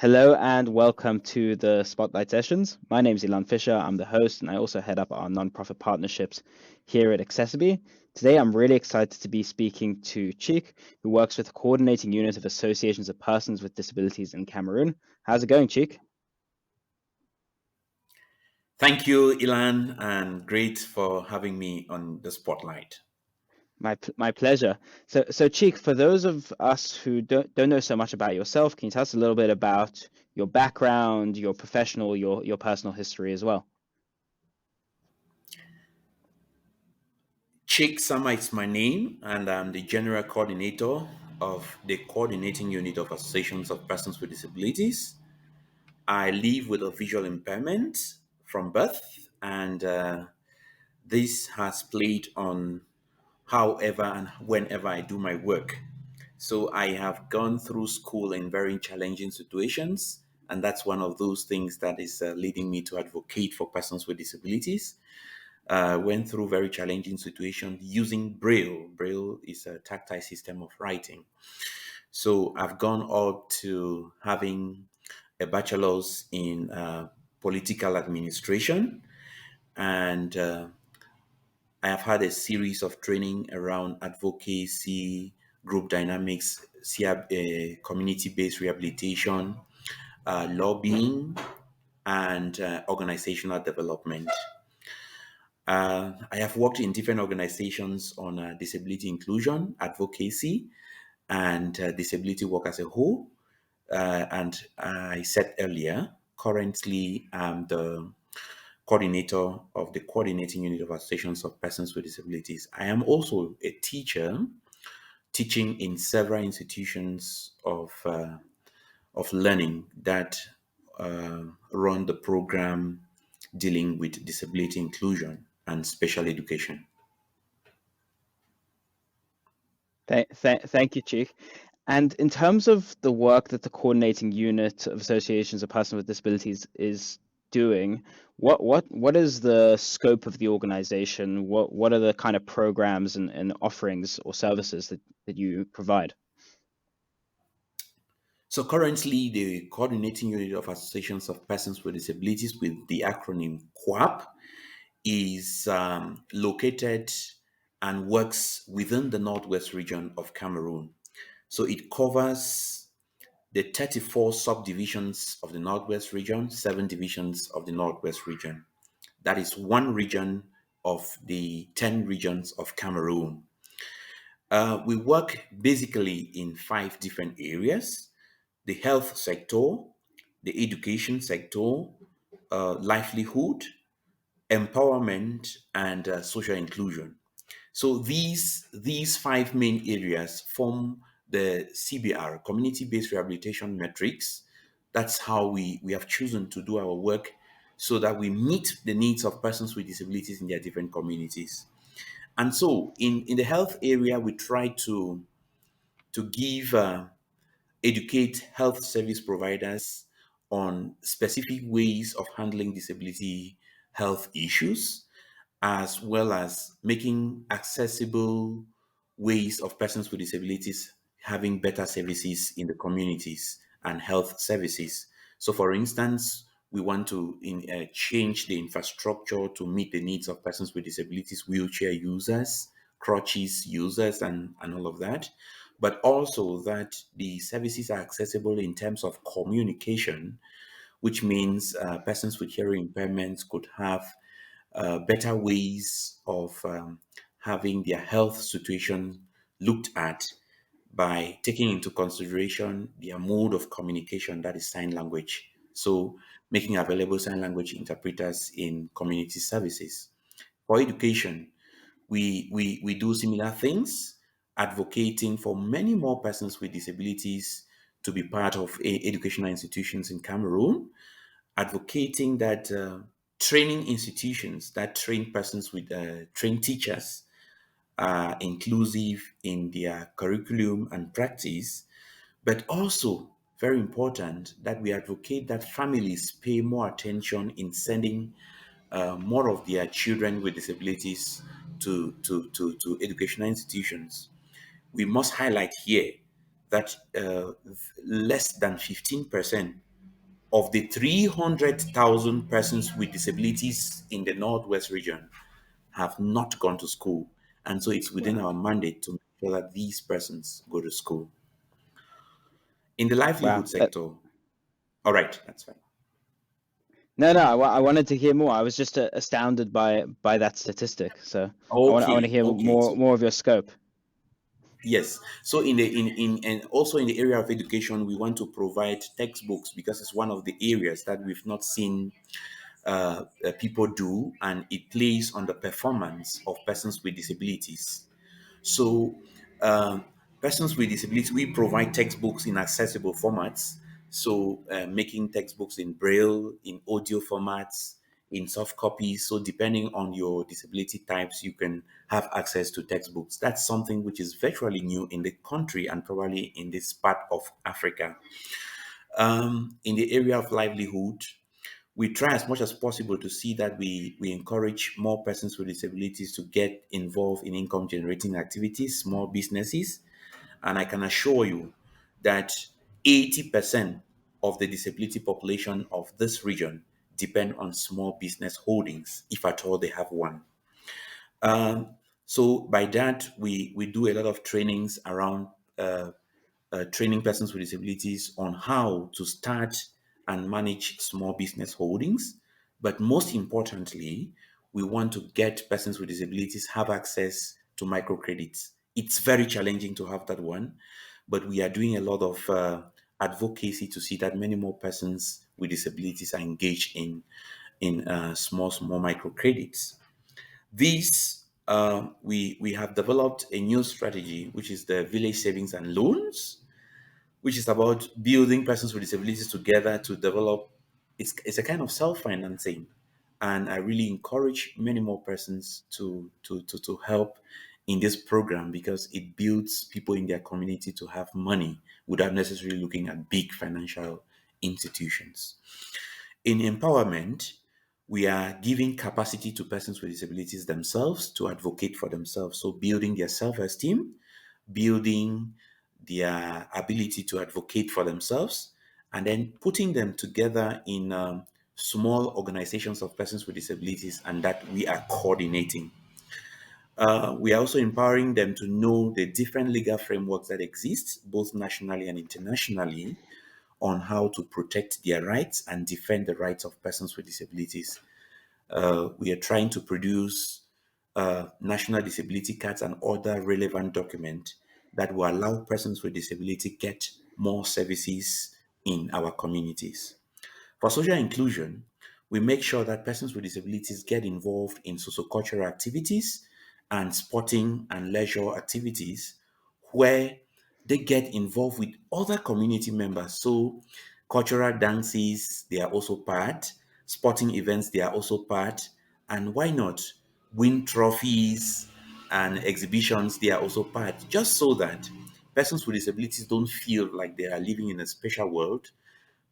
Hello and welcome to the Spotlight Sessions. My name is Ilan Fisher. I'm the host and I also head up our nonprofit partnerships here at accessiBe. Today I'm really excited to be speaking to Chick, who works with the coordinating unit of associations of persons with disabilities in Cameroon. How's it going, Chick? Thank you, Ilan, and great for having me on the spotlight. My pleasure. So Chick, for those of us who don't know so much about yourself, can you tell us a little bit about your background, your professional, your personal history as well? Chick Sama is my name, and I'm the general coordinator of the coordinating unit of associations of persons with disabilities. I live with a visual impairment from birth, and this has played on however and whenever I do my work. So I have gone through school in very challenging situations, and that's one of those things that is leading me to advocate for persons with disabilities. Went through very challenging situations using Braille. Braille is a tactile system of writing. So I've gone up to having a bachelor's in political administration, and I have had a series of training around advocacy, group dynamics, community-based rehabilitation, lobbying, and organizational development. I have worked in different organizations on disability inclusion, advocacy, and disability work as a whole. And I said earlier, currently I'm the coordinator of the coordinating unit of associations of persons with disabilities. I am also a teacher, teaching in several institutions of learning that run the program dealing with disability inclusion and special education. Thank you, Chief. And in terms of the work that the coordinating unit of associations of persons with disabilities is doing, what is the scope of the organization? What are the kind of programs and offerings or services that you provide? So currently, the coordinating unit of associations of persons with disabilities, with the acronym CUAP, is located and works within the northwest region of Cameroon. So it covers the 34 subdivisions of the northwest region, 7 divisions of the northwest region. That is one region of the 10 regions of Cameroon. We work basically in 5 different areas: the health sector, the education sector, livelihood, empowerment, and social inclusion. So these 5 main areas form the CBR, community-based rehabilitation metrics. That's how we have chosen to do our work, so that we meet the needs of persons with disabilities in their different communities. And so in the health area, we try to give educate health service providers on specific ways of handling disability health issues, as well as making accessible ways of persons with disabilities having better services in the communities and health services. So, for instance, we want to change the infrastructure to meet the needs of persons with disabilities, wheelchair users, crutches users, and all of that. But also that the services are accessible in terms of communication, which means persons with hearing impairments could have better ways of having their health situation looked at by taking into consideration their mode of communication, that is sign language. So, making available sign language interpreters in community services. For education, we do similar things, advocating for many more persons with disabilities to be part of educational institutions in Cameroon, advocating that training institutions that train persons with train teachers are inclusive in their curriculum and practice, but also very important that we advocate that families pay more attention in sending more of their children with disabilities to educational institutions. We must highlight here that less than 15% of the 300,000 persons with disabilities in the Northwest region have not gone to school. And so it's within Wow. our mandate to make sure that these persons go to school. In the Wow. livelihood sector, all right, that's fine. No, no, I wanted to hear more. I was just astounded by that statistic. So I want to Okay, hear okay. So more of your scope. yes. So in the in and also in the area of education, we want to provide textbooks because it's one of the areas that we've not seen people do, and it plays on the performance of persons with disabilities. So, um, persons with disabilities, we provide textbooks in accessible formats. So, making textbooks in braille, in audio formats, in soft copies. So, depending on your disability types, you can have access to textbooks. That's something which is virtually new in the country and probably in this part of Africa. In the area of livelihood, we try as much as possible to see that we encourage more persons with disabilities to get involved in income generating activities, small businesses. And I can assure you that 80% of the disability population of this region depend on small business holdings, if at all they have one. Um, so by that, we do a lot of trainings around training persons with disabilities on how to start and manage small business holdings. But most importantly, we want to get persons with disabilities have access to microcredits. It's very challenging to have that one, but we are doing a lot of advocacy to see that many more persons with disabilities are engaged in small microcredits. These we have developed a new strategy, which is the village savings and loans, which is about building persons with disabilities together to develop. It's a kind of self-financing, and I really encourage many more persons to help in this program because it builds people in their community to have money without necessarily looking at big financial institutions. In empowerment, we are giving capacity to persons with disabilities themselves to advocate for themselves. So, building their self esteem, building their ability to advocate for themselves, and then putting them together in small organizations of persons with disabilities, and that we are coordinating. We are also empowering them to know the different legal frameworks that exist, both nationally and internationally, on how to protect their rights and defend the rights of persons with disabilities. We are trying to produce national disability cards and other relevant documents that will allow persons with disability get more services in our communities. For social inclusion, we make sure that persons with disabilities get involved in sociocultural activities and sporting and leisure activities where they get involved with other community members. So, cultural dances, they are also part, sporting events, they are also part, and why not win trophies and exhibitions, they are also part, just so that persons with disabilities don't feel like they are living in a special world,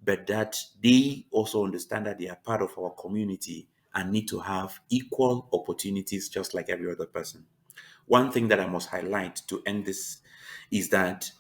but that they also understand that they are part of our community and need to have equal opportunities just like every other person. One thing that I must highlight to end this is that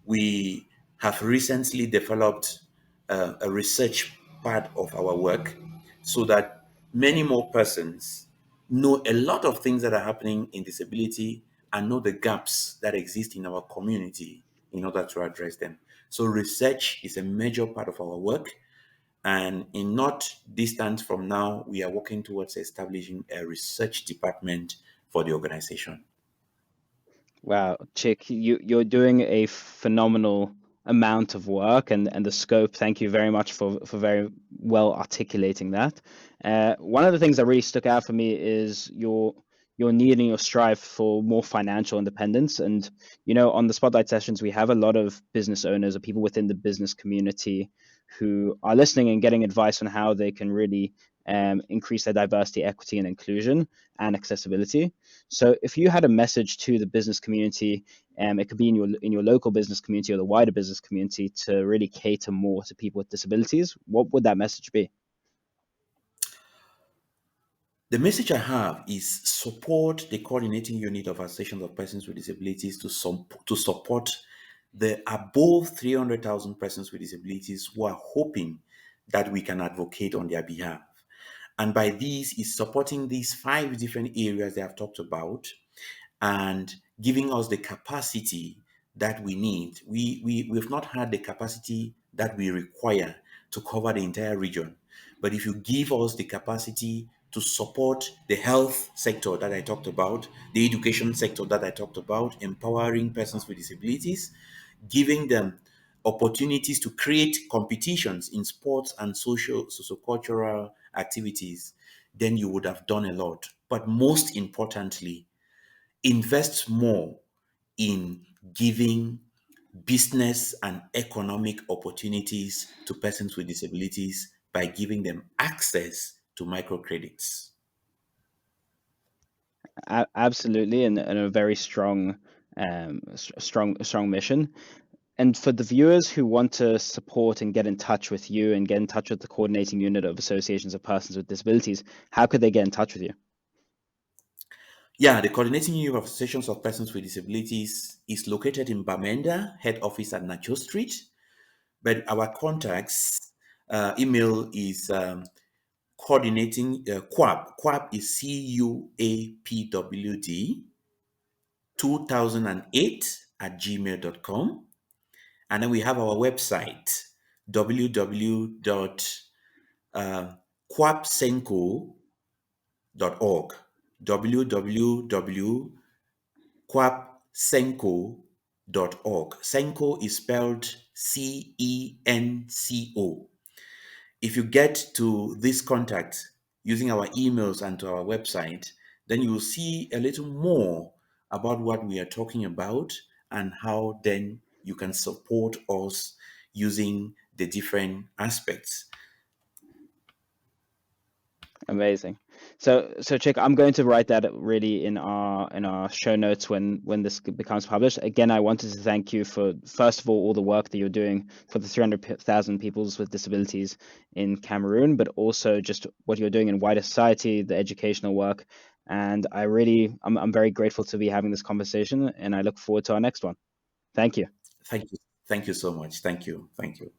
we have recently developed a research part of our work so that many more persons know a lot of things that are happening in disability and know the gaps that exist in our community in order to address them. So, research is a major part of our work. And in not distant from now, we are working towards establishing a research department for the organization. Wow, Chick, you're doing a phenomenal amount of work and the scope. Thank you very much for very well articulating that. One of the things that really stuck out for me is your need and your strive for more financial independence. And on the spotlight sessions, we have a lot of business owners or people within the business community who are listening and getting advice on how they can really increase their diversity, equity, and inclusion and accessibility. So if you had a message to the business community, it could be in your local business community or the wider business community to really cater more to people with disabilities, what would that message be? The message I have is support the coordinating unit of associations of persons with disabilities to support the above 300,000 persons with disabilities who are hoping that we can advocate on their behalf. And by these is supporting these 5 different areas they have talked about and giving us the capacity that we need. We've not had the capacity that we require to cover the entire region. But if you give us the capacity to support the health sector that I talked about, the education sector that I talked about, empowering persons with disabilities, giving them opportunities to create competitions in sports and sociocultural activities, then you would have done a lot. But most importantly, invest more in giving business and economic opportunities to persons with disabilities by giving them access to microcredits. Absolutely, and a very strong, strong mission. And for the viewers who want to support and get in touch with you and get in touch with the coordinating unit of associations of persons with disabilities, how could they get in touch with you? Yeah, the coordinating unit of associations of persons with disabilities is located in Bamenda, head office at Nacho Street. But our contacts email is coordinating CUAP. CUAP is CUAPWD 2008 at gmail.com. And then we have our website www.quapsenco.org. www.quapsenco.org. Senco is spelled CENCO. If you get to this contact using our emails and to our website, then you will see a little more about what we are talking about and how then you can support us using the different aspects. Amazing. So Chick, I'm going to write that really in our show notes when this becomes published. Again, I wanted to thank you for, first of all the work that you're doing for the 300,000 peoples with disabilities in Cameroon, but also just what you're doing in wider society, the educational work. And I'm very grateful to be having this conversation, and I look forward to our next one. Thank you. Thank you. Thank you so much. Thank you. Thank you.